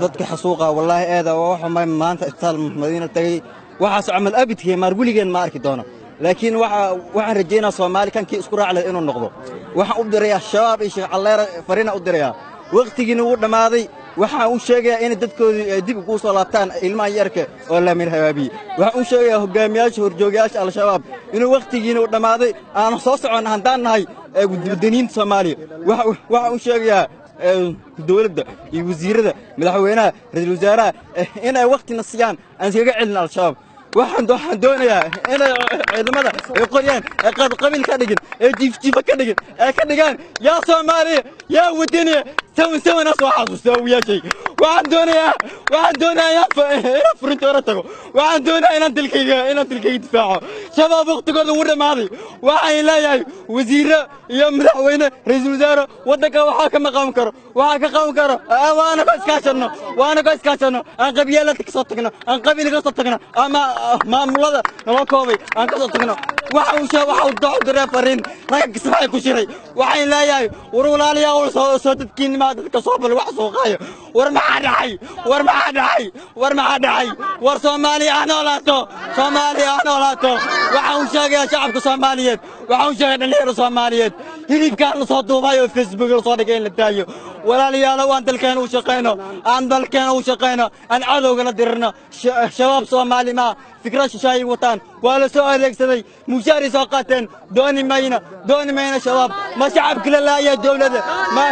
dadka xasuuqa wallahi aad waxa maanta isbitaal Madiina tagay waxa amal abidkii maar guligeen ma arki doono laakiin waxaan rajeynaa Soomaali kan kii isku raaclay inuu noqdo waxaan u diray shabaab iyo Sheekh Calleer farina u diray waqtigiina uu dhamaaday waxaan u sheegayaa in dadkoodii dib ugu soo laabtaan ilmaha yarka oo la mir habaabi waxaan u sheegayaa hogaamiyaasha horjoogayaasha al-shabaab inuu waqtigiina uu dhamaaday aan soo socon handaan nahay gudbadaniinta Soomaaliya waxaan u sheegayaa dawladda iyo wasiirada madaxweynaha ra'iisul wasaaraha inay waqti nasiyaan aan iskaga celin al-shabaab waxaan doonayaa inay ciidamada ay qoriyaan qabiil ka dhigin jiif ka dhigin ka dhigaan yaa Soomaaliya yaa wadaniya سوينا صواحات وسويا شيء وعندنا فرنت ورتقو وعندنا إن تلقي دفاعه شباب اختقوا ورا ماضي وعين لا يا وزير يا مدحوينه رئيس الوزراء ودك وحاكم مقام كره وانا كاس كاشنا ان قبيلتك صوتكنا ان قبيلك صوتكنا اما ما مولده نو كوبي ان صوتكنا waxaa dacwo diray fariin rag saxay ku shiray waxay leeyahay war walaalayaal soo dadkiin ma dadka soo bal wax soo qaayo war ma dhacay war Soomaaliya aan olaato waxaan u sheegayaa shacabka Soomaaliyeed waxaan u sheegayaa dhalinyarada Soomaaliyeed hilibka la soo duubayo Facebook la soo dhigay la taayo walaalayaal waan dalkeen u shaqeyno aan cadowga la dirno shabaab Soomaali ma fikrad shay wataan wala soo adeegsaday mushaari soo qaateen dooni mayna shabaab ma shacabka la laaya dawladda ma